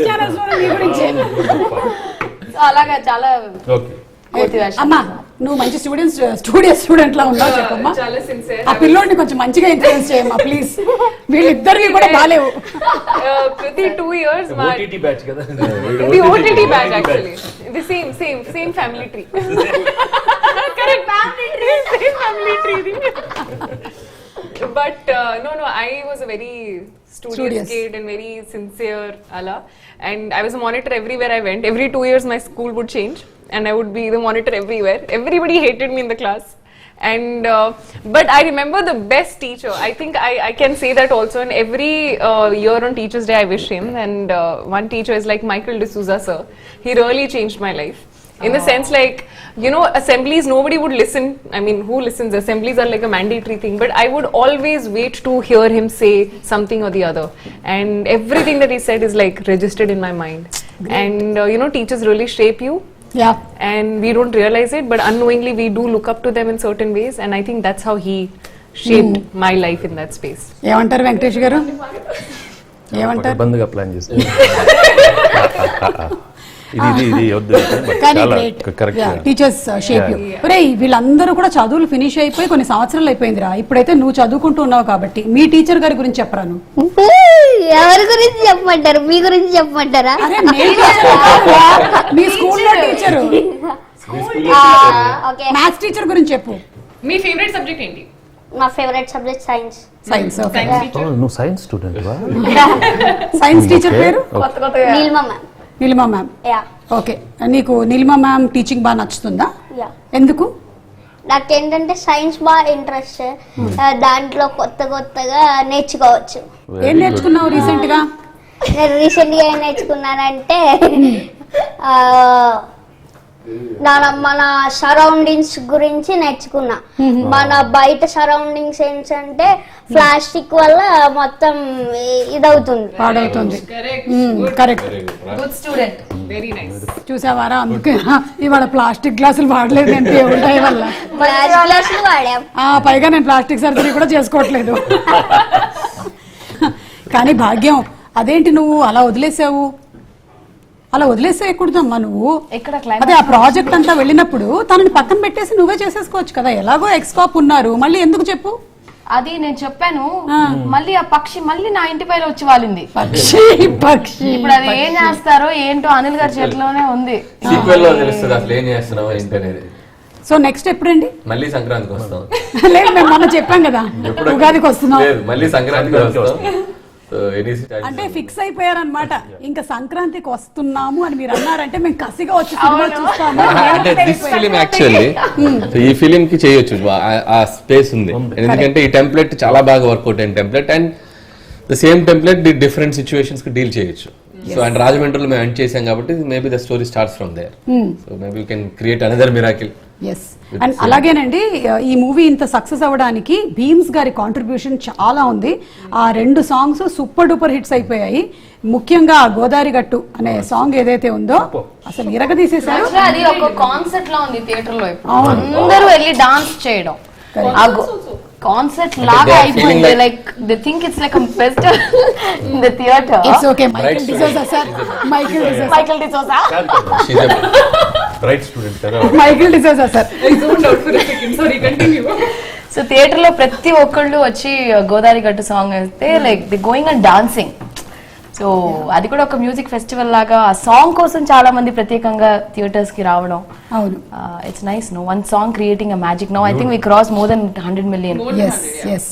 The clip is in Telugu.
న్యూస్ ఛానల్స్ లో మీ గురించి. అలాగా చాలా అమ్మా నువ్వు మంచి స్టూడెంట్ లా ఉన్నావు చెప్పమ్మా. చాలా సిన్సియర్. ఆ పిల్లోడిని కొంచెం మంచిగా ఇన్ఫ్లుయెన్స్ చేయమ్మా ప్లీజ్. వీళ్ళిద్దరికి కూడా బాలేవు. ప్రతి 2 years OTT బ్యాచ్ కదా. the OTT batch actually the same family tree. Correct, family tree. But no I was a very studious kid and very sincere ala, and I was a monitor everywhere I went. Every 2 years my school would change and I would be the monitor everywhere. Everybody hated me in the class, and but I remember the best teacher. I think I can say that also. And every year on Teachers Day I wish him, and one teacher is like Michael D'Souza sir. He really changed my life in the sense, like, you know, assemblies nobody would listen. I mean, who listens? Assemblies are like a mandatory thing, but I would always wait to hear him say something or the other, and everything that he said is like registered in my mind. Great. And you know, teachers really shape you. Yeah. And we don't realize it, but unknowingly we do look up to them in certain ways, and I think that's how he shaped my life in that space. ఏమంటారు వెంకటేష్ గారు? ఏమంటారు? బంద్గా ప్లాన్ చేసి ఇది టీచర్స్ షేప్ యూ. ఒరే వీళ్ళందరూ కూడా చదువులు ఫినిష్ అయిపోయి కొన్ని సంవత్సరాలు అయిపోయిందిరా. ఇప్పుడైతే నువ్వు చదువుకుంటూ ఉన్నావు కాబట్టి మీ టీచర్ గారి గురించి చెప్పరా నువ్వు? ఎవరి గురించి చెప్పమంటారు? మీ గురించి చెప్పమంటారా? మీ స్కూల్లో టీచర్ మ్యాథ్స్ టీచర్ గురించి చెప్పు. మీ ఫేవరెట్ సబ్జెక్ట్ ఏంటి? మా ఫేవరెట్ సబ్జెక్ట్ సైన్స్. నువ్వు సైన్స్ స్టూడెంట్ వా? సైన్స్ టీచర్ పేరు Neelima ma'am. Neelima ma'am. Okay, నీకు నీలిమా మ్యామ్ టీచింగ్ బాగా నచ్చుతుందా? ఎందుకు? నాకేంటంటే సైన్స్ బాగా ఇంట్రెస్ట్. దాంట్లో కొత్తగా నేర్చుకోవచ్చు. ఏం నేర్చుకున్నావు రీసెంట్ గా? నేను రీసెంట్ గా ఏం నేర్చుకున్నానంటే మన సరౌండింగ్స్ గురించి నేర్చుకున్నా. మన బయట సరౌండింగ్స్ ఏంటంటే ప్లాస్టిక్ వల్ల మొత్తం ఇదవుతుంది, పాడవుతుంది. Correct, good student, very nice. చూసావారా, అందుకే ఇవాళ ప్లాస్టిక్ గ్లాసులు వాడలేదు అంటే ఉంటాయి వల్ల. గ్లాసులు వాడాం. పైగా నేను ప్లాస్టిక్ సర్జరీ కూడా చేసుకోవట్లేదు. కానీ భాగ్యం, అదేంటి నువ్వు అలా వదిలేసావు? అలా వదిలేసేయకూడదమ్మా నువ్వు. అదే ఆ ప్రాజెక్ట్ అంతా వెళ్ళినప్పుడు తనని పక్కన పెట్టేసి నువ్వే చేసేసుకోవచ్చు కదా. ఎలాగో ఎక్స్కాప్ ఉన్నారు, మళ్ళీ ఎందుకు చెప్పు? అది నేను చెప్పాను, మళ్ళీ ఆ పక్షి మళ్ళీ నా ఇంటి పైన వచ్చి వాలింది. పక్షి ఇప్పుడు అది ఏం చేస్తారో ఏంటో అనిల్ గారి చేతిలోనే ఉంది. సో నెక్స్ట్ ఎప్పుడండి? మళ్ళీ సంక్రాంతికి వస్తాం. లేదు, మేము మొన్న చెప్పాం కదా ఉగాదికి వస్తున్నాం. మళ్ళీ సంక్రాంతికి వస్తాం. అంటే ఫిక్స్ అయిపోయారనమాట, ఇంకా సంక్రాంతికి వస్తున్నాము అని మీరు అన్నారంటే మేము కసిగా వచ్చి చూస్తాము. ఈ ఫిలిం కి చేయొచ్చు, ఆ స్పేస్ ఉంది. ఎందుకంటే ఈ టెంప్లెట్ చాలా బాగా వర్కౌట్ అయిన template, and the same template different situations కి డీల్ చేయొచ్చు. సో అండ్ రాజమండ్రిలో మేము ఎండ్ చేసాం కాబట్టి maybe the story starts from there. So maybe you can create another miracle. Yes, and అలాగేనండి ఈ మూవీ ఇంత సక్సెస్ అవ్వడానికి భీమ్స్ గారి కాంట్రిబ్యూషన్ చాలా ఉంది. ఆ 2 సాంగ్స్ సూపర్ డూపర్ హిట్స్ అయిపోయాయి. ముఖ్యంగా గోదావరి గట్టు అనే సాంగ్ ఏదైతే ఉందో అసలు ఇరగదీసేశారు. అది ఒక కాన్సెప్ట్ లా ఉంది థియేటర్ లో. అందరూ వెళ్ళి డాన్స్ చేయడం కాన్సెప్ట్ లాగా అయిపోయింది. Like they think it's like a festival in the theatre. It's okay. Michael D'Souza sir, Michael D'Souza right student, Michael D'Souza sir. So theatre లో ప్రతి ఒక్కళ్ళు వచ్చి గోదావరి గట్టు సాంగ్ అయితే like they going and dancing. So అది కూడా ఒక మ్యూజిక్ ఫెస్టివల్ లాగా ఆ సాంగ్ కోసం చాలా మంది ప్రత్యేకంగా థియేటర్స్ కి రావడం. అవును, it's nice. No one song creating a magic. Now I think we cross more than 100 million. Yes.